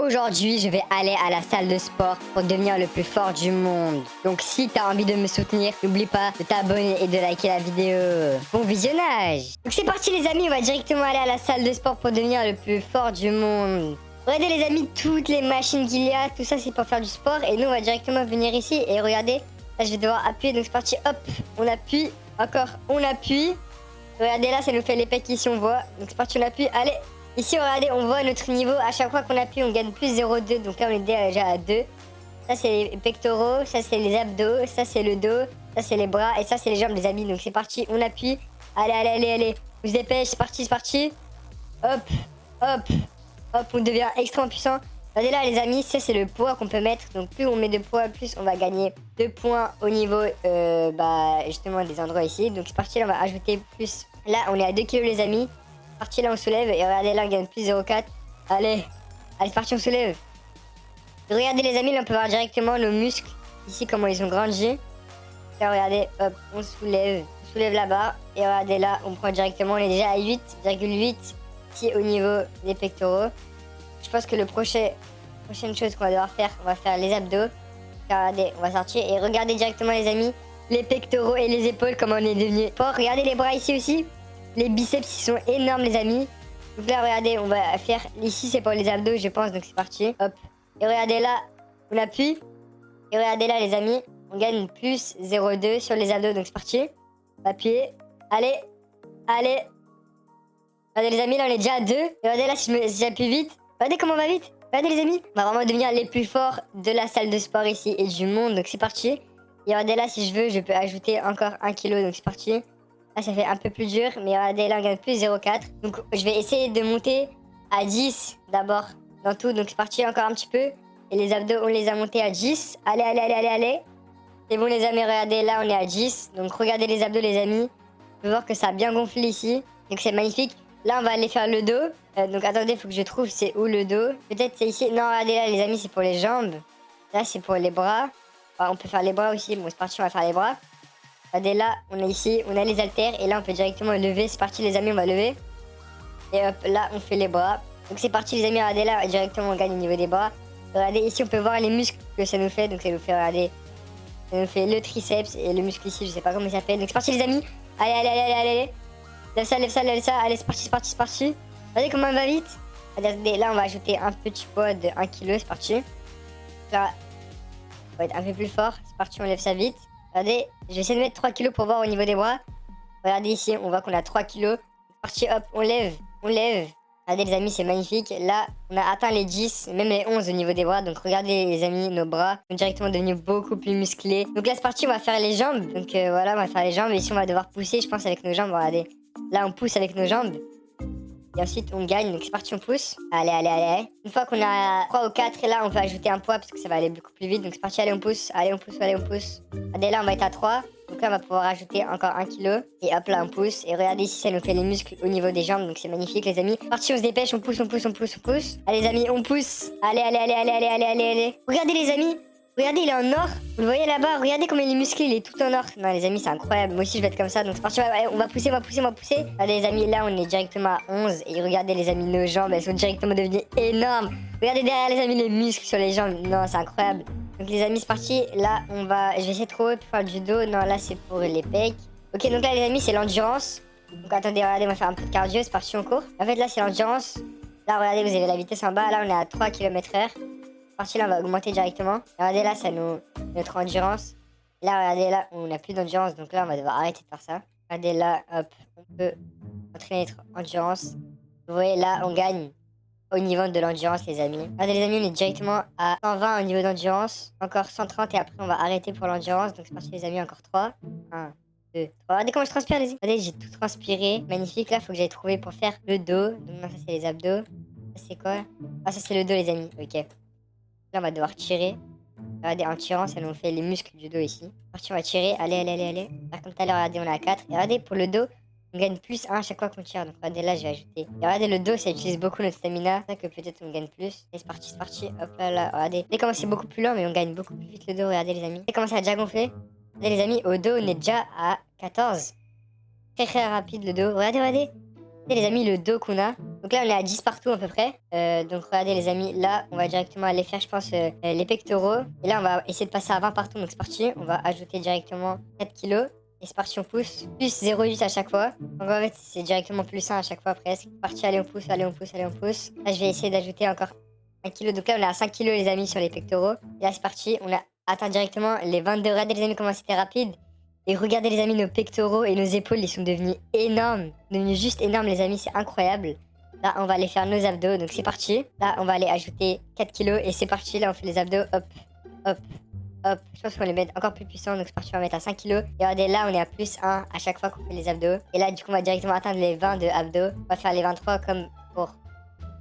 Aujourd'hui, je vais aller à la salle de sport pour devenir le plus fort du monde. Donc si t'as envie de me soutenir, n'oublie pas de t'abonner et de liker la vidéo. Bon visionnage. Donc c'est parti les amis, on va directement aller à la salle de sport pour devenir le plus fort du monde. Regardez les amis, toutes les machines qu'il y a, tout ça c'est pour faire du sport. Et nous on va directement venir ici et regardez, là je vais devoir appuyer, donc c'est parti, hop, on appuie, encore, on appuie. Regardez là, ça nous fait les pecs ici, on voit. Donc c'est parti, on appuie, allez. Ici, regardez, on voit notre niveau. À chaque fois qu'on appuie, on gagne plus 0,2. Donc là, on est déjà à 2. Ça, c'est les pectoraux. Ça, c'est les abdos. Ça, c'est le dos. Ça, c'est les bras. Et ça, c'est les jambes, les amis. Donc c'est parti, on appuie. Allez, allez, allez, allez. On se dépêche, c'est parti, c'est parti. Hop, hop, hop. On devient extrêmement puissant. Regardez là, les amis, ça, c'est le poids qu'on peut mettre. Donc plus on met de poids, plus on va gagner 2 points au niveau, justement, des endroits ici. Donc c'est parti, là, on va ajouter plus. Là, on est à 2 kilos, les amis. Parti là on soulève et regardez là on gagne plus 0,4. Allez, allez c'est parti on soulève. Regardez les amis, là on peut voir directement nos muscles ici comment ils ont grandi. Là regardez, hop, on soulève la barre et regardez là on prend directement, on est déjà à 8,8 ici au niveau des pectoraux. Je pense que prochaine chose qu'on va devoir faire, on va faire les abdos. Regardez, on va sortir et regardez directement les amis, les pectoraux et les épaules comment on est devenu fort. Regardez les bras ici aussi. Les biceps, ils sont énormes, les amis. Donc là, regardez, on va faire... Ici, c'est pour les abdos, je pense. Donc, c'est parti. Hop. Et regardez là, on appuie. Et regardez là, les amis, on gagne plus 0,2 sur les abdos. Donc, c'est parti. On va appuyer. Allez. Allez. Regardez, les amis, là, on est déjà à 2. Et regardez là, si j'appuie vite. Regardez comment on va vite. Regardez, les amis. On va vraiment devenir les plus forts de la salle de sport ici et du monde. Donc, c'est parti. Et regardez là, si je veux, je peux ajouter encore 1 kg. Donc, c'est parti. Là, ça fait un peu plus dur, mais regardez, là, on gagne plus 0,4. Donc, je vais essayer de monter à 10 d'abord dans tout. Donc, c'est parti encore un petit peu. Et les abdos, on les a montés à 10. Allez, allez, allez, allez, allez. C'est bon, les amis, regardez, là, on est à 10. Donc, regardez les abdos, les amis. On peut voir que ça a bien gonflé ici. Donc, c'est magnifique. Là, on va aller faire le dos. Donc, attendez, il faut que je trouve c'est où le dos. Peut-être c'est ici. Non, regardez là, les amis, c'est pour les jambes. Là, c'est pour les bras. Enfin, on peut faire les bras aussi. Bon, c'est parti, on va faire les bras. Regardez là, on est ici, on a les haltères et là on peut directement lever. C'est parti les amis, on va lever. Et hop, là on fait les bras. Donc c'est parti les amis, regardez là, directement on gagne au niveau des bras. Regardez ici, on peut voir les muscles que ça nous fait. Donc ça nous fait, regardez, ça nous fait le triceps et le muscle ici, je sais pas comment il s'appelle. Donc c'est parti les amis. Allez, allez, allez, allez, allez. Lève ça, lève ça, lève ça. Allez, c'est parti, c'est parti, c'est parti. Regardez comment on va vite. Regardez, là on va ajouter un petit poids de 1 kg, c'est parti. Là, on va être un peu plus fort. C'est parti, on lève ça vite. Regardez, je vais essayer de mettre 3 kilos pour voir au niveau des bras. Regardez ici, on voit qu'on a 3 kilos. Parti, hop, on lève, on lève. Regardez les amis, c'est magnifique. Là, on a atteint les 10, même les 11 au niveau des bras. Donc regardez les amis, nos bras sont directement devenus beaucoup plus musclés. Donc là, c'est parti, on va faire les jambes. Donc voilà, on va faire les jambes. Et ici, on va devoir pousser, je pense, avec nos jambes. Regardez, là, on pousse avec nos jambes. Et ensuite, on gagne. Donc c'est parti, on pousse. Allez, allez, allez. Une fois qu'on a 3 ou 4, et là, on peut ajouter un poids parce que ça va aller beaucoup plus vite. Donc c'est parti, allez, on pousse. Allez, on pousse, allez, on pousse. Regardez, là, on va être à 3. Donc là, on va pouvoir ajouter encore 1 kg. Et hop, là, on pousse. Et regardez ici, ça nous fait les muscles au niveau des jambes. Donc c'est magnifique, les amis. Parti, on se dépêche, on pousse, on pousse, on pousse, on pousse. Allez, les amis, on pousse. Allez, allez, allez, allez, allez, allez, allez, allez. Regardez, les amis. Regardez, il est en or. Vous le voyez là-bas. Regardez comment il est musclé. Il est tout en or. Non, les amis, c'est incroyable. Moi aussi, je vais être comme ça. Donc, c'est parti. On va pousser, on va pousser, on va pousser. Regardez, les amis, là, on est directement à 11. Et regardez, les amis, nos jambes, elles sont directement devenues énormes. Regardez derrière, les amis, les muscles sur les jambes. Non, c'est incroyable. Donc, les amis, c'est parti. Là, je vais essayer de trouver pour faire du dos. Non, là, c'est pour les pecs. Ok, donc là, les amis, c'est l'endurance. Donc, attendez, regardez, on va faire un peu de cardio. C'est parti, on court. En fait, là, c'est l'endurance. Là, regardez, vous avez la vitesse en bas. Là, on est à 3 km/h. Parti là, on va augmenter directement. Regardez là, ça notre endurance. Là, regardez là, on n'a plus d'endurance, donc là, on va devoir arrêter de faire ça. Regardez là, hop, on peut entraîner notre endurance. Vous voyez là, on gagne au niveau de l'endurance, les amis. Regardez les amis, on est directement à 120 au niveau d'endurance. Encore 130 et après, on va arrêter pour l'endurance. Donc c'est parti les amis, encore 3. 1, 2, 3. Regardez comment je transpire, les amis. Regardez, j'ai tout transpiré. Magnifique. Là, il faut que j'aille trouver pour faire le dos. Donc là, ça, c'est les abdos. Ça, c'est quoi? Ah, ça, c'est le dos, les amis. Ok. Là, on va devoir tirer. Regardez, en tirant, ça nous fait les muscles du dos ici. Parti, on va tirer. Allez, allez, allez, allez. Là, comme tout à l'heure, regardez, on est à 4. Et regardez, pour le dos, on gagne plus 1 à chaque fois qu'on tire. Donc, regardez, là, je vais ajouter. Et regardez, le dos, ça utilise beaucoup notre stamina. C'est ça que peut-être on gagne plus. Et c'est parti, c'est parti. Hop là, là. Regardez. Regardez comment c'est beaucoup plus lent, mais on gagne beaucoup plus vite le dos. Regardez, les amis. Regardez comment ça a déjà gonflé. Regardez, les amis, au dos, on est déjà à 14. Très, très rapide le dos. Regardez, regardez. Les amis, le dos qu'on a. Donc là, on est à 10 partout à peu près. Donc regardez les amis, là, on va directement aller faire, je pense, les pectoraux. Et là, on va essayer de passer à 20 partout. Donc c'est parti. On va ajouter directement 4 kilos. Et c'est parti, on pousse. Plus 0,8 à chaque fois. Donc en fait, c'est directement plus 1 à chaque fois presque. Parti, allez, on pousse, allez, on pousse, allez, on pousse. Là, je vais essayer d'ajouter encore 1 kilo. Donc là, on est à 5 kilos les amis sur les pectoraux. Et là, c'est parti. On a atteint directement les 22. Regardez les amis comment c'était rapide. Et regardez les amis, nos pectoraux et nos épaules, ils sont devenus énormes. Devenus juste énormes les amis, c'est incroyable. Là, on va aller faire nos abdos, donc c'est parti. Là, on va aller ajouter 4 kilos et c'est parti. Là, on fait les abdos, hop, hop, hop. Je pense qu'on les met encore plus puissants, donc c'est parti, on va mettre à 5 kilos. Et regardez, là, on est à plus 1 à chaque fois qu'on fait les abdos. Et là, du coup, on va directement atteindre les 20 de abdos. On va faire les 23 comme pour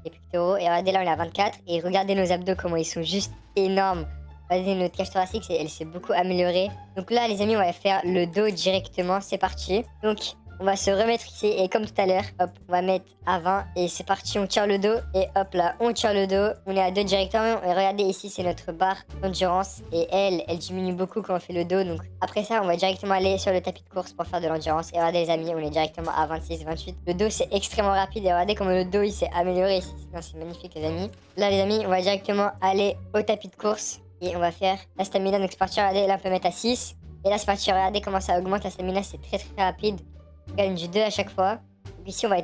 les pectoraux. Et regardez, là, on est à 24. Et regardez nos abdos, comment ils sont juste énormes. Regardez, notre cage thoracique, elle s'est beaucoup améliorée. Donc là, les amis, on va faire le dos directement. C'est parti. Donc, on va se remettre ici. Et comme tout à l'heure, hop, on va mettre à 20. Et c'est parti, on tire le dos. Et hop là, on tire le dos. On est à 2 directement. Et regardez, ici, c'est notre barre d'endurance. Et elle diminue beaucoup quand on fait le dos. Donc après ça, on va directement aller sur le tapis de course pour faire de l'endurance. Et regardez, les amis, on est directement à 26, 28. Le dos, c'est extrêmement rapide. Et regardez comment le dos, il s'est amélioré ici. C'est magnifique, les amis. Là, les amis, on va directement aller au tapis de course. Et on va faire la stamina, donc c'est parti, regardez, là on peut mettre à 6. Et là c'est parti, regardez comment ça augmente la stamina, c'est très rapide. On gagne du 2 à chaque fois. Donc ici on va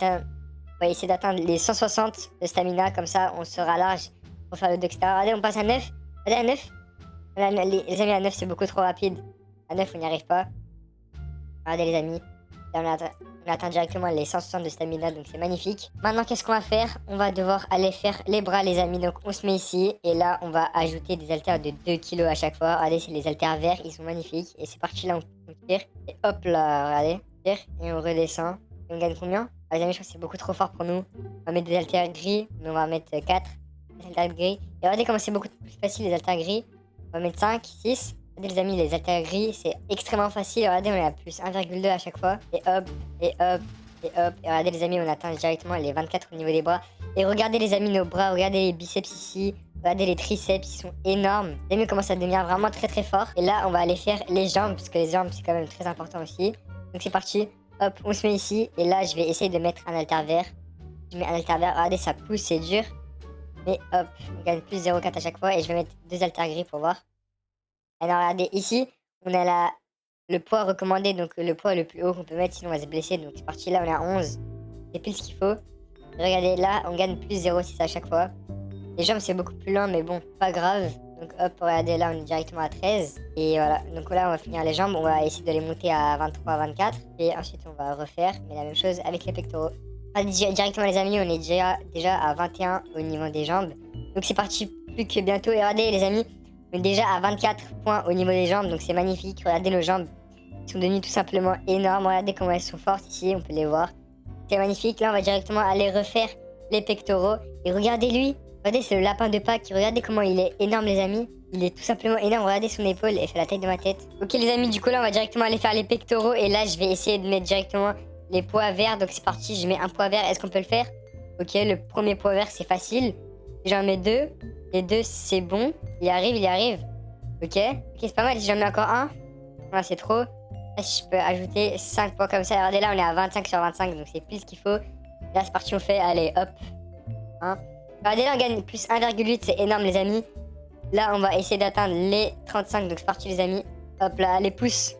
essayer d'atteindre les 160 de stamina, comme ça on sera large pour faire le 2, etc. Regardez, on passe à 9. Regardez, à 9. Les amis, à 9 c'est beaucoup trop rapide. À 9 on n'y arrive pas. Regardez les amis. Là, on atteint directement les 160 de stamina, donc c'est magnifique. Maintenant, qu'est-ce qu'on va faire? On va devoir aller faire les bras, les amis. Donc, on se met ici. Et là, on va ajouter des haltères de 2 kilos à chaque fois. Regardez, c'est les haltères verts. Ils sont magnifiques. Et c'est parti, là, on tire. Et hop là, regardez. On tire et on redescend. Et on gagne combien? Ah, les amis, je pense que c'est beaucoup trop fort pour nous. On va mettre des haltères gris. Donc, on va mettre 4 haltères gris. Et regardez comment c'est beaucoup plus facile, les haltères gris. On va mettre 5, 6. Regardez les amis, les haltères gris, c'est extrêmement facile. Regardez, on est à plus 1,2 à chaque fois. Et hop, et hop, et hop. Et regardez les amis, on atteint directement les 24 au niveau des bras. Et regardez les amis, nos bras, regardez les biceps ici. Regardez les triceps, ils sont énormes. Les amis, commencent à devenir vraiment très fort. Et là, on va aller faire les jambes, parce que les jambes, c'est quand même très important aussi. Donc c'est parti. Hop, on se met ici. Et là, je vais essayer de mettre un haltère vert. Je mets un haltère vert. Regardez, ça pousse, c'est dur. Mais hop, on gagne plus 0,4 à chaque fois. Et je vais mettre 2 haltères gris pour voir. Alors regardez, ici, on a le poids recommandé, donc le poids le plus haut qu'on peut mettre, sinon on va se blesser. Donc c'est parti, là on est à 11. C'est pile ce qu'il faut. Regardez, là, on gagne plus 0,6 à chaque fois. Les jambes, c'est beaucoup plus lent, mais bon, pas grave. Donc hop, regardez, là, on est directement à 13. Et voilà, donc là, on va finir les jambes. On va essayer de les monter à 23, 24. Et ensuite, on va refaire, mais la même chose avec les pectoraux. Directement, les amis, on est déjà à 21 au niveau des jambes. Donc c'est parti, plus que bientôt. Et regardez, les amis, on est déjà à 24 points au niveau des jambes, donc c'est magnifique. Regardez nos jambes, elles sont devenues tout simplement énormes. Regardez comment elles sont fortes ici, on peut les voir. C'est magnifique. Là, on va directement aller refaire les pectoraux. Et regardez lui, regardez, c'est le lapin de Pâques. Regardez comment il est énorme, les amis. Il est tout simplement énorme. Regardez son épaule, elle fait la taille de ma tête. Ok, les amis, du coup, là, on va directement aller faire les pectoraux. Et là, je vais essayer de mettre directement les poids verts. Donc c'est parti, je mets un poids vert. Est-ce qu'on peut le faire? Ok, le premier poids vert, c'est facile. J'en mets 2. Les 2, c'est bon. Il arrive. Ok, c'est pas mal. Si j'en mets encore un, voilà, c'est trop. Là, je peux ajouter 5 poids comme ça. Regardez, là, on est à 25 sur 25, donc c'est pile ce qu'il faut. Là, c'est parti, on fait. Allez, hop. Hein. Regardez, là, on gagne plus 1,8, c'est énorme, les amis. Là, on va essayer d'atteindre les 35, donc c'est parti, les amis. Hop là, les pouces.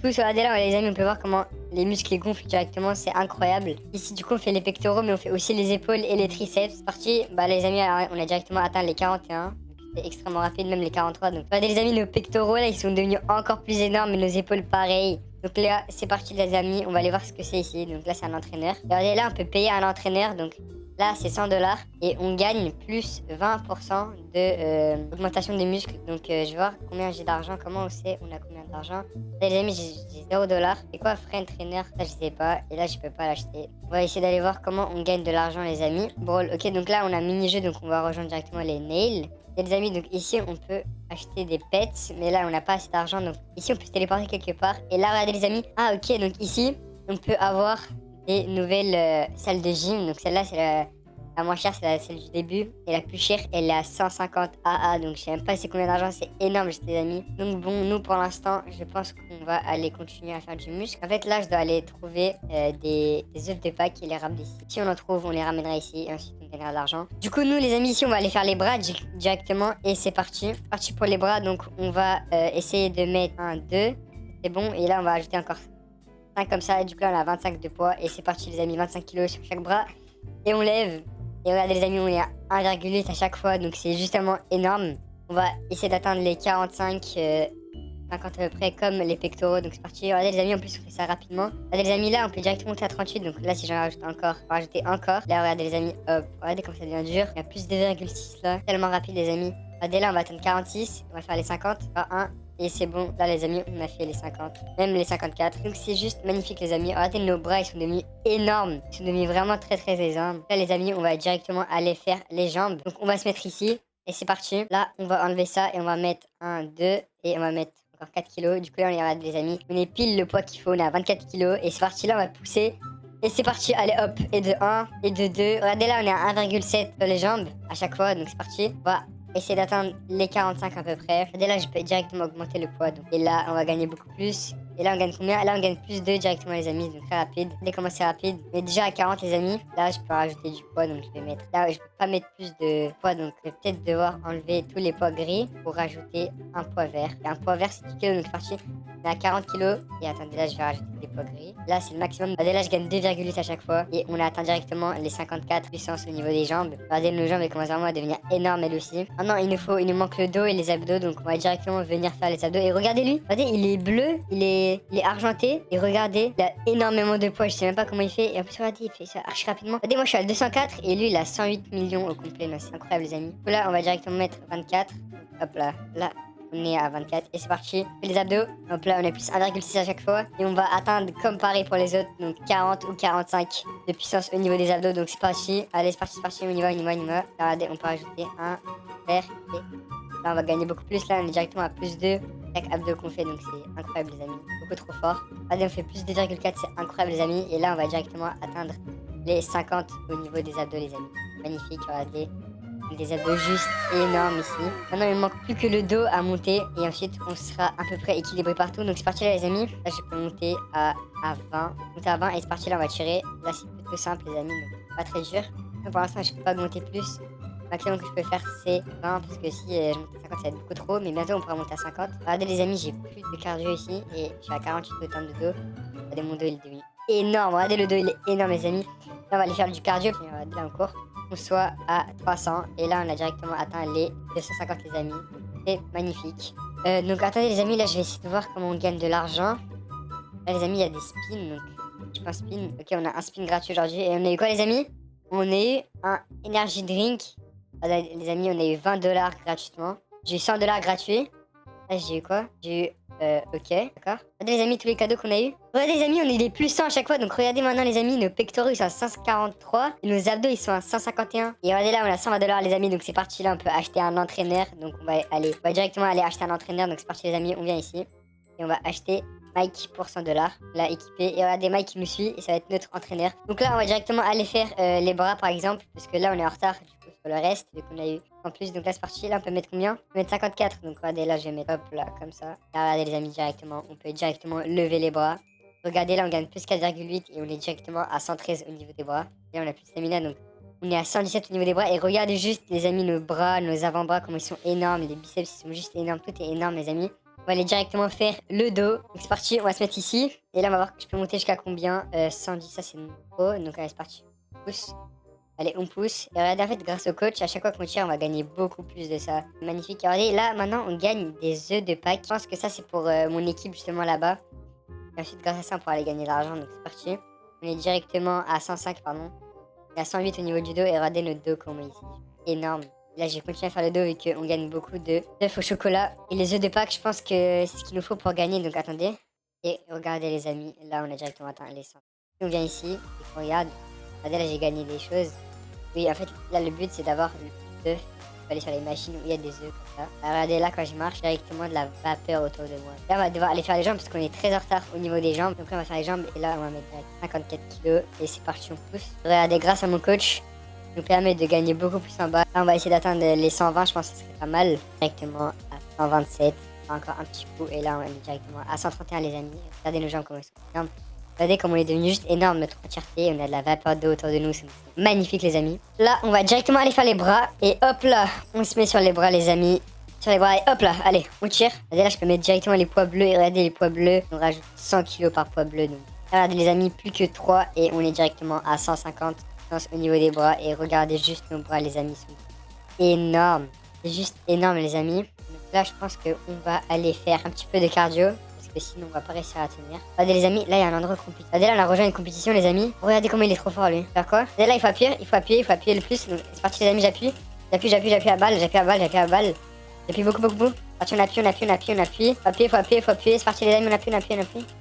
Pouce. Regardez là, les amis, on peut voir comment les muscles gonflent directement, c'est incroyable. Ici, du coup, on fait les pectoraux, mais on fait aussi les épaules et les triceps. C'est parti. Bah, les amis, alors, on a directement atteint les 41. C'est extrêmement rapide, même les 43. Donc, regardez, les amis, nos pectoraux, là, ils sont devenus encore plus énormes, et nos épaules, pareil. Donc là, c'est parti, les amis. On va aller voir ce que c'est ici. Donc là, c'est un entraîneur. Regardez, là, on peut payer un entraîneur. Donc là, c'est 100 $. Et on gagne plus 20% de augmentation des muscles. Donc, je vais voir combien j'ai d'argent. Comment on sait on a combien d'argent? Là, les amis, j'ai 0 $. C'est quoi, friend trainer? Ça, je sais pas. Et là, je peux pas l'acheter. On va essayer d'aller voir comment on gagne de l'argent, les amis. Brawl. Ok, donc là, on a un mini-jeu. Donc, on va rejoindre directement les nails. Et les amis, donc ici, on peut acheter des pets. Mais là, on n'a pas assez d'argent. Donc, ici, on peut se téléporter quelque part. Et là, regardez, les amis. Ah, ok, donc ici, on peut avoir des nouvelles salles de gym. Donc, celle-là, c'est La moins chère, c'est celle du début. Et la plus chère, elle est à 150 AA. Donc, je sais même pas c'est combien d'argent. C'est énorme, les amis. Donc, bon, nous, pour l'instant, je pense qu'on va aller continuer à faire du muscle. En fait, là, je dois aller trouver des œufs de Pâques et les ramener ici. Si on en trouve, on les ramènera ici. Et ensuite, on gagnera de l'argent. Du coup, nous, les amis, ici, on va aller faire les bras directement. Et c'est parti. Parti pour les bras. Donc, on va essayer de mettre un 2. C'est bon. Et là, on va ajouter encore 5 comme ça. Et du coup, là, on a 25 de poids. Et c'est parti, les amis. 25 kilos sur chaque bras. Et on lève. Et regardez les amis, on est à 1,8 à chaque fois, donc c'est justement énorme. On va essayer d'atteindre les 45, 50 à peu près, comme les pectoraux, donc c'est parti. Regardez les amis, en plus on fait ça rapidement. Regardez les amis, là on peut directement monter à 38, donc là si j'en rajoute encore, on va rajouter encore. Là regardez les amis, hop, regardez comme ça devient dur. Il y a plus de 2,6 là, tellement rapide les amis. Regardez là on va atteindre 46, on va faire les 50, pas 1. Et c'est bon, là les amis, on a fait les 50, même les 54. Donc c'est juste magnifique les amis. Regardez nos bras, ils sont devenus énormes. Ils sont devenus vraiment très très énormes. Là les amis, on va directement aller faire les jambes. Donc on va se mettre ici. Et c'est parti. Là, on va enlever ça et on va mettre 1, 2. Et on va mettre encore 4 kilos. Du coup là, on y regarde les amis. On est pile le poids qu'il faut. On est à 24 kilos. Et c'est parti, là, on va pousser. Et c'est parti, allez hop, et de 1, et de 2. Regardez là, on est à 1,7 sur les jambes à chaque fois. Donc c'est parti. On va essayer d'atteindre les 45 à peu près. Dès là, je peux directement augmenter le poids. Donc. Et là, on va gagner beaucoup plus. Et là, on gagne combien? Là, on gagne plus 2 directement, les amis. Donc, très rapide. Dès comment c'est rapide. Mais déjà à 40, les amis. Là, je peux rajouter du poids. Donc, je vais mettre. Là, je peux pas mettre plus de poids. Donc, je vais peut-être devoir enlever tous les poids gris pour rajouter un poids vert. Et un poids vert, c'est 10 kilos. Donc, c'est parti. On est à 40 kilos. Et attendez, là, je vais rajouter des poids gris. Là, c'est le maximum. Regardez, là, je gagne 2,8 à chaque fois. Et on a atteint directement les 54 puissances au niveau des jambes. Regardez, nos jambes, elles commencent vraiment à devenir énormes, elles aussi. Maintenant, il nous manque le dos et les abdos. Donc, on va directement venir faire les abdos. Et regardez lui. Regardez, il est bleu. Il est argenté. Et regardez, il a énormément de poids. Je sais même pas comment il fait. Et en plus, regardez, il fait ça archi rapidement. Regardez, moi, je suis à 204. Et lui, il a 108 millions au complet. C'est incroyable, les amis. Là, on va directement mettre 24. Hop là. Là. On est à 24 et c'est parti. Les abdos, hop là on est plus 1,6 à chaque fois. Et on va atteindre comme pareil pour les autres, donc 40 ou 45 de puissance au niveau des abdos. Donc c'est parti. Allez c'est parti, on y va. Regardez, on peut rajouter un vert et là on va gagner beaucoup plus. Là on est directement à plus 2 chaque abdos qu'on fait, donc c'est incroyable les amis. Beaucoup trop fort. Regardez, on fait plus 2,4, c'est incroyable les amis. Et là on va directement atteindre les 50 au niveau des abdos les amis. Magnifique, regardez. Des abdos juste énormes ici. Maintenant, il me manque plus que le dos à monter. Et ensuite, on sera à peu près équilibré partout. Donc, c'est parti là, les amis. Là, je peux monter à 20. Monter à 20 et c'est parti là, on va tirer. Là, c'est plutôt simple, les amis. Donc, pas très dur. Donc, pour l'instant, je peux pas augmenter plus. Le maximum que je peux faire, c'est 20. Parce que si je monte à 50, ça va être beaucoup trop. Mais bientôt, on pourra monter à 50. Regardez, les amis, j'ai plus de cardio ici. Et je suis à 48 de temps de dos. Regardez, mon dos, il est devenu énorme. Regardez, le dos, il est énorme, les amis. Là, on va aller faire du cardio. Puis, on va là encore. On soit à 300 et là on a directement atteint les 250 les amis. C'est magnifique. Donc attendez les amis, là je vais essayer de voir comment on gagne de l'argent. Là les amis, il y a des spins, donc je pense spin. Ok, on a un spin gratuit aujourd'hui. Et on a eu quoi les amis? On a eu un energy drink. Là, les amis, on a eu 20 dollars gratuitement. J'ai eu 100 dollars gratuits. Là j'ai eu quoi? J'ai eu ok, d'accord. Regardez les amis, tous les cadeaux qu'on a eu. Regardez les amis, on est les plus 100 à chaque fois. Donc regardez maintenant les amis, nos pectoraux ils sont à 143. Et nos abdos ils sont à 151. Et regardez là, on a 120 dollars les amis. Donc c'est parti là, on peut acheter un entraîneur. Donc on va directement aller acheter un entraîneur. Donc c'est parti les amis, on vient ici. Et on va acheter Mike pour 100 dollars. Là équipé. Et regardez Mike qui nous suit. Et ça va être notre entraîneur. Donc là on va directement aller faire les bras par exemple. Parce que là on est en retard. Sur le reste, vu qu'on a eu en plus. Donc là, c'est parti. Là, on peut mettre combien? On peut mettre 54. Donc regardez, là, je vais mettre hop là, comme ça. Là, regardez, les amis, directement. On peut directement lever les bras. Regardez, là, on gagne plus 4,8 et on est directement à 113 au niveau des bras. Là, on a plus de stamina, donc on est à 117 au niveau des bras. Et regardez juste, les amis, nos bras, nos avant-bras, comment ils sont énormes. Les biceps, ils sont juste énormes. Tout est énorme, les amis. On va aller directement faire le dos. Donc c'est parti, on va se mettre ici. Et là, on va voir que je peux monter jusqu'à combien 110, ça, c'est trop. Donc allez, c'est parti. Pousse. Allez, on pousse. Et regardez, en fait, grâce au coach, à chaque fois qu'on tire, on va gagner beaucoup plus de ça. Magnifique. Et regardez, là, maintenant, on gagne des œufs de Pâques. Je pense que ça, c'est pour mon équipe, justement, là-bas. Et ensuite, grâce à ça, on pourra aller gagner de l'argent. Donc, c'est parti. On est directement à 105, pardon. Et à 108 au niveau du dos. Et regardez notre dos qu'on met ici. Énorme. Là, j'ai continué à faire le dos vu qu'on gagne beaucoup d'œufs au chocolat. Et les œufs de Pâques, je pense que c'est ce qu'il nous faut pour gagner. Donc, attendez. Et regardez, les amis. Là, on a directement atteint les 100. On vient ici. Et qu'on regarde. Regardez, là, j'ai gagné des choses. Oui, en fait, là, le but, c'est d'avoir le œuf. Il faut aller sur les machines où il y a des œufs comme ça. Alors, regardez, là, quand je marche, directement de la vapeur autour de moi. Là, on va devoir aller faire les jambes parce qu'on est très en retard au niveau des jambes. Donc là, on va faire les jambes et là, on va mettre 54 kilos et c'est parti, on pousse. Regardez, grâce à mon coach, nous permet de gagner beaucoup plus en bas. Là, on va essayer d'atteindre les 120, je pense que ce serait pas mal. Directement à 127, encore un petit coup, et là on est directement à 131 les amis. Regardez nos jambes comment elles sont énormes. Regardez comment on est devenu juste énorme notre entièreté, on a de la vapeur d'eau autour de nous, c'est magnifique les amis. Là, on va directement aller faire les bras, et hop là, on se met sur les bras les amis. Sur les bras, et hop là, allez, on tire. Regardez là, je peux mettre directement les poids bleus, et regardez les poids bleus, on rajoute 100 kilos par poids bleu, donc regardez les amis, plus que 3 et on est directement à 150 au niveau des bras. Et regardez juste nos bras les amis, sont énormes. C'est juste énorme les amis. Donc là je pense qu'on va aller faire un petit peu de cardio. Parce que sinon on va pas réussir à tenir. Regardez les amis, là il y a un endroit compliqué. Regardez là on a rejoint une compétition les amis. Regardez comment il est trop fort lui. Faire quoi? Regardez là il faut appuyer, il faut appuyer le plus. Donc c'est parti les amis, j'appuie. J'appuie à balle, j'appuie à balle. J'appuie beaucoup. Parti, on appuie. Faut appuyer. C'est parti les amis, on appuie.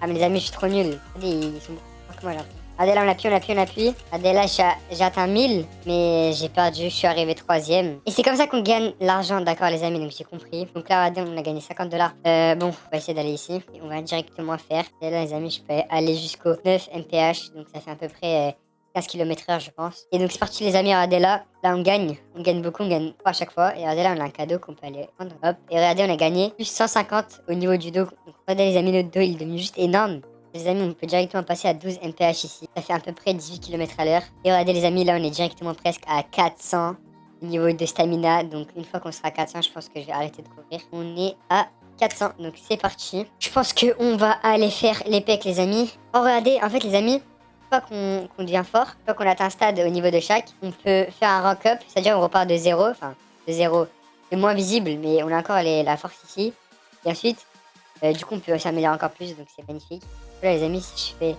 Ah mais les amis, je suis trop nul. Regardez, ils sont beaucoup plus forts que moi là. Regardez là, on appuie. Regardez là, j'ai atteint 1000, mais j'ai perdu, je suis arrivé 3ème. Et c'est comme ça qu'on gagne l'argent, d'accord les amis, donc j'ai compris. Donc là, regardez, on a gagné 50 $. Bon, on va essayer d'aller ici. Et on va directement faire. Et là les amis, je peux aller jusqu'au 9 mph, donc ça fait à peu près 15 km/h je pense. Et donc c'est parti les amis, regardez là. Là on gagne beaucoup, on gagne pas à chaque fois. Et regardez là, on a un cadeau qu'on peut aller prendre. Hop. Et regardez, on a gagné plus 150 au niveau du dos. Donc regardez les amis, notre dos il est devenu juste énorme. Les amis, on peut directement passer à 12 mph ici. Ça fait à peu près 18 km/h. Et regardez les amis, là on est directement presque à 400 au niveau de stamina. Donc une fois qu'on sera à 400, je pense que je vais arrêter de courir. On est à 400, donc c'est parti. Je pense qu'on va aller faire les pecs les amis. Oh regardez, en fait les amis, fois qu'on devient fort, une fois qu'on atteint un stade au niveau de chaque, on peut faire un rank up, c'est-à-dire on repart de 0, enfin de 0, c'est moins visible, mais on a encore la force ici. Et ensuite, du coup on peut s'améliorer encore plus, donc c'est magnifique. Là les amis, si je fais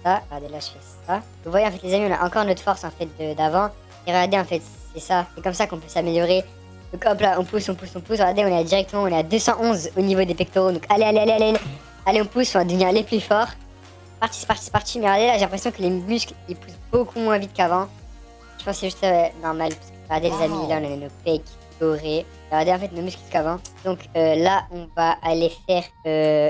ça, regardez là je fais ça. Vous voyez en fait les amis, on a encore notre force en fait d'avant. Et regardez en fait, c'est ça, c'est comme ça qu'on peut s'améliorer. Donc hop là, on pousse. Regardez, on est directement, on est à 211 au niveau des pectoraux. Donc allez, on pousse, on va devenir les plus forts. C'est parti. Mais regardez là, j'ai l'impression que les muscles ils poussent beaucoup moins vite qu'avant. Je pense que c'est juste normal. Parce que, regardez les amis, là on a nos pecs dorés. Regardez en fait nos muscles qu'avant. Donc là, on va aller faire.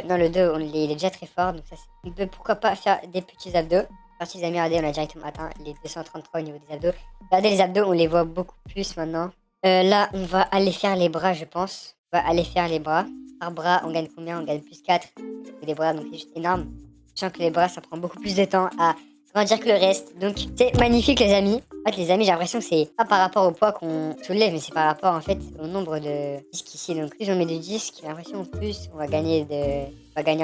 Non, le dos, il est déjà très fort. Donc ça, on peut pourquoi pas faire des petits abdos. Parti les amis, regardez, on a directement atteint les 233 au niveau des abdos. Regardez les abdos, on les voit beaucoup plus maintenant. Là, on va aller faire les bras, je pense. On va aller faire les bras. Par bras, on gagne combien? On gagne plus 4. Les bras, donc c'est juste énorme. Sachant que les bras, ça prend beaucoup plus de temps à grandir que le reste. Donc, c'est magnifique, les amis. En fait, les amis, j'ai l'impression que c'est pas par rapport au poids qu'on soulève, mais c'est par rapport, en fait, au nombre de disques ici. Donc, plus on met de disques, j'ai l'impression que plus on va gagner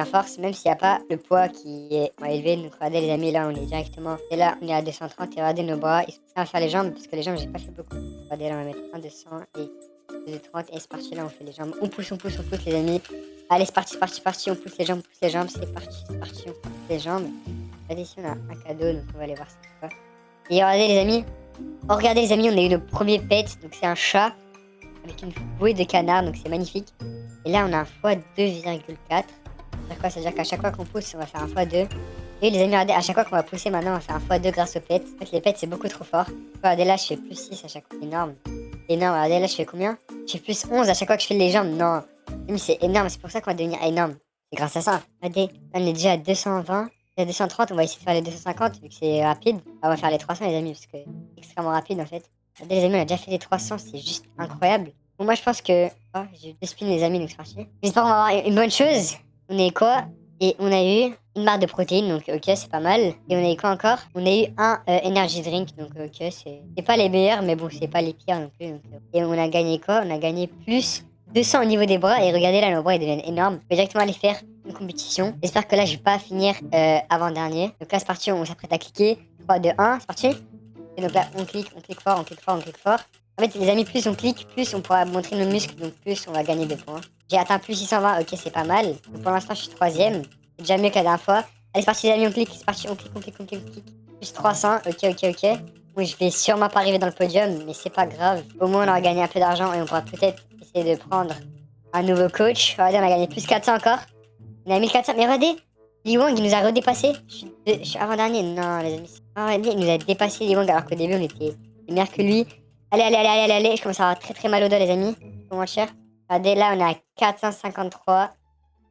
en force, même s'il n'y a pas le poids qui est élevé. Donc, regardez, les amis, là, on est directement. Et là, on est à 230. Et regardez nos bras. Ils sont prêts à faire les jambes, parce que les jambes, j'ai pas fait beaucoup. Regardez, là, on va mettre 1, 200 et 230. Et c'est parti, là, on fait les jambes. On pousse, les amis. Allez, c'est parti. On pousse les jambes, C'est parti, on pousse les jambes. Regardez, ici, on a un cadeau, donc on va aller voir ça. Quoi. Et regardez, les amis. Oh, regardez, les amis, on a eu nos premiers pets. Donc, c'est un chat avec une bouée de canard, donc c'est magnifique. Et là, on a un x2,4. C'est-à-dire qu'à chaque fois qu'on pousse, on va faire un x2. Et les amis, regardez, à chaque fois qu'on va pousser, maintenant, on va faire un x2 grâce aux pets. En fait, les pets, c'est beaucoup trop fort. Regardez, là, je fais plus 6 à chaque fois. Énorme. Regardez, là, je fais combien? Je fais plus 11 à chaque fois que je fais les jambes. Non. Mais c'est énorme. C'est pour ça qu'on va devenir énorme. C'est grâce à ça. Regardez, là, on est déjà à 220. À 230, on va essayer de faire les 250 vu que c'est rapide. On va faire les 300, les amis, parce que c'est extrêmement rapide, en fait. Regardez, les amis, on a déjà fait les 300. C'est juste incroyable. Bon, moi, je pense que... Oh, j'ai eu 2 spins, les amis, donc c'est parti. J'espère qu'on va avoir une bonne chose. On a eu quoi? Et on a eu une barre de protéines, donc ok, c'est pas mal. Et on a eu quoi encore? On a eu un energy drink, donc ok, c'est pas les meilleurs, mais bon, c'est pas les pires non plus. Donc, et on a gagné quoi? On a gagné plus 200 au niveau des bras. Et regardez là, nos bras ils deviennent énormes. On peut directement aller faire une compétition. J'espère que là, je vais pas finir avant-dernier. Donc là, c'est parti, on s'apprête à cliquer. 3, 2, 1, c'est parti. Et donc là, on clique fort. En fait, les amis, plus on clique, plus on pourra montrer nos muscles, donc plus on va gagner de points. J'ai atteint plus 620, ok, c'est pas mal. Donc pour l'instant, je suis 3ème. C'est déjà mieux que la dernière fois. Allez, c'est parti, les amis, on clique, c'est parti, on clique. Plus 300, ok. Oui, je vais sûrement pas arriver dans le podium, mais c'est pas grave. Au moins, on aura gagné un peu d'argent et on pourra peut-être essayer de prendre un nouveau coach. Regardez, on a gagné plus 400 encore. On a 1400, mais regardez, Li Wang, il nous a redépassé. Je suis avant-dernier, non, les amis. Regardez, il nous a dépassé Li Wang alors qu'au début, on était meilleur que lui. Allez, je commence à avoir très mal au dos, les amis. Comment cher? Regardez, là, on est à 453.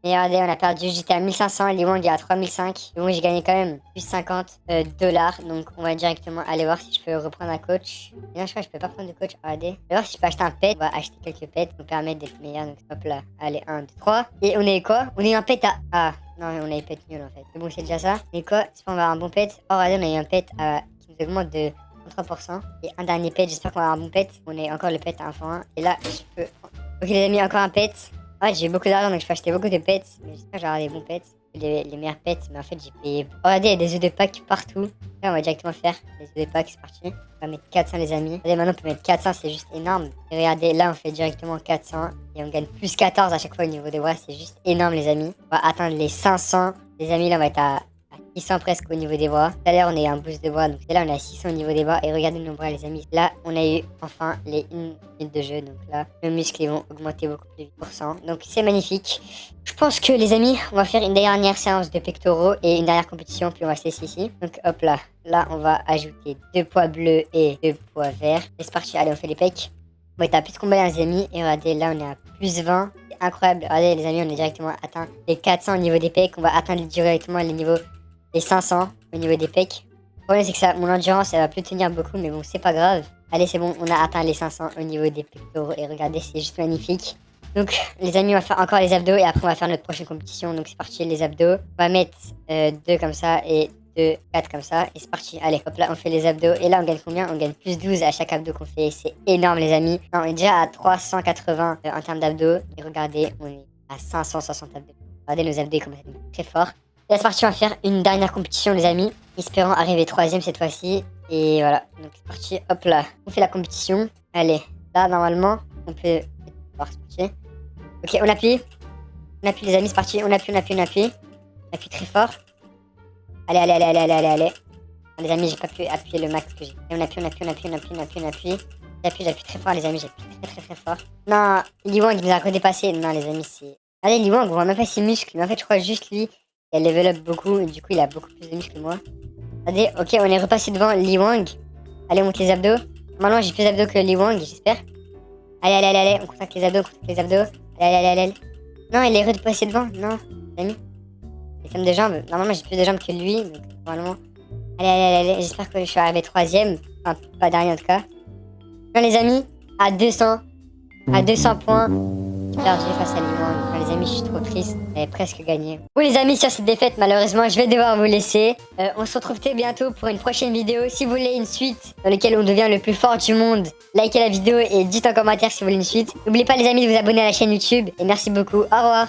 Et regardez, on a perdu, j'étais à 1500, Lee Wang est à 3005. Bon, j'ai gagné quand même plus 50 dollars. Donc on va directement aller voir si je peux reprendre un coach. Et non, je crois que je peux pas prendre de coach. Regardez. Je vais voir si je peux acheter un pet. On va acheter quelques pets pour nous permettre d'être meilleurs. Donc hop là. Allez, 1, 2, 3. Et on est quoi? On est un pet à... Ah, non, on a eu pet nul en fait. Mais bon, c'est déjà ça. Et quoi? C'est pas on va avoir un bon pet. Oh, regardez, on a eu un pet qui nous augmente de 3%. Et un dernier pet, j'espère qu'on va avoir un bon pet. On est encore le pet à 1.1. Et là, je peux... Ok les amis, encore un pet. Ouais, j'ai beaucoup d'argent donc je peux acheter beaucoup de pets. Mais j'espère que j'aurai des bons pets. Les meilleurs pets. Mais en fait, j'ai payé... Oh, regardez, il y a des œufs de Pâques partout. Là, on va directement faire les œufs de Pâques, c'est parti. On va mettre 400 les amis. Regardez, maintenant on peut mettre 400, c'est juste énorme. Et regardez, là on fait directement 400. Et on gagne plus 14 à chaque fois au niveau des voix. C'est juste énorme les amis. On va atteindre les 500. Les amis, là on va être à 600 presque au niveau des voix. Tout à l'heure on a eu un boost de voix. Donc là on est à 600 au niveau des voix. Et regardez nos bras les amis. Là on a eu enfin les 1 minute de jeu. Donc là nos muscles ils vont augmenter beaucoup plus de 8%. Donc c'est magnifique. Je pense que les amis, on va faire une dernière séance de pectoraux et une dernière compétition, puis on va se laisser ici. Donc hop là, là on va ajouter 2 poids bleus et 2 poids verts. Et c'est parti, allez on fait les pecs. On va être à plus de combien les amis? Et regardez, là on est à plus 20. C'est incroyable, regardez les amis, on est directement atteint les 400 au niveau des pecs. On va atteindre directement les niveaux, les 500 au niveau des pecs. Le problème c'est que ça, mon endurance elle va plus tenir beaucoup, mais bon c'est pas grave. Allez c'est bon, on a atteint les 500 au niveau des pectoraux et regardez c'est juste magnifique. Donc les amis on va faire encore les abdos et après on va faire notre prochaine compétition. Donc c'est parti les abdos. On va mettre 2 comme ça et 2, 4 comme ça et c'est parti. Allez hop là on fait les abdos et là on gagne combien? On gagne plus 12 à chaque abdo qu'on fait. C'est énorme les amis. Non, on est déjà à 380 en termes d'abdos. Et regardez on est à 560 abdos. Regardez nos abdos comment c'est très fort. Et là c'est parti on va faire une dernière compétition les amis. Espérons arriver 3ème cette fois-ci. Et voilà donc c'est parti hop là. On fait la compétition. Allez là normalement on peut... voir c'est parti. Ok, on appuie. On appuie les amis, c'est parti. On appuie, on appuie, on appuie. On appuie très fort. Allez, allez, allez, allez, allez, allez, allez. Non, les amis, j'ai pas pu appuyer le max que j'ai. Et on appuie, on appuie, on appuie, on appuie, on appuie, on appuie. J'appuie très fort, les amis, j'appuie très fort. Non, Lee Wang, il nous a redépassé. Non, les amis, c'est... Allez, Lee Wang, on voit même pas ses muscles. Mais en fait, je crois juste lui, il level up beaucoup. Et du coup, il a beaucoup plus de muscles que moi. Regardez, ok, on est repassé devant Lee Wang. Allez, on monte les abdos. Normalement, j'ai plus d'abdos que Lee Wang, j'espère. Allez, allez, allez, allez, on contacte les abdos, on contacte les abdos. Allez, allez, allez, allez. Non, il est repassé devant. Non, les amis. Les femmes de jambes. Normalement, j'ai plus de jambes que lui. Donc, normalement. Allez, allez, allez, allez. J'espère que je suis arrivé 3ème. Enfin, pas dernier en tout cas. Non, les amis. À 200. À 200 points. J'ai perdu face à Lyon. Les amis, je suis trop triste. J'avais presque gagné. Bon, les amis, sur cette défaite, malheureusement, je vais devoir vous laisser. On se retrouve très bientôt pour une prochaine vidéo. Si vous voulez une suite dans laquelle on devient le plus fort du monde, likez la vidéo et dites en commentaire si vous voulez une suite. N'oubliez pas, les amis, de vous abonner à la chaîne YouTube. Et merci beaucoup. Au revoir.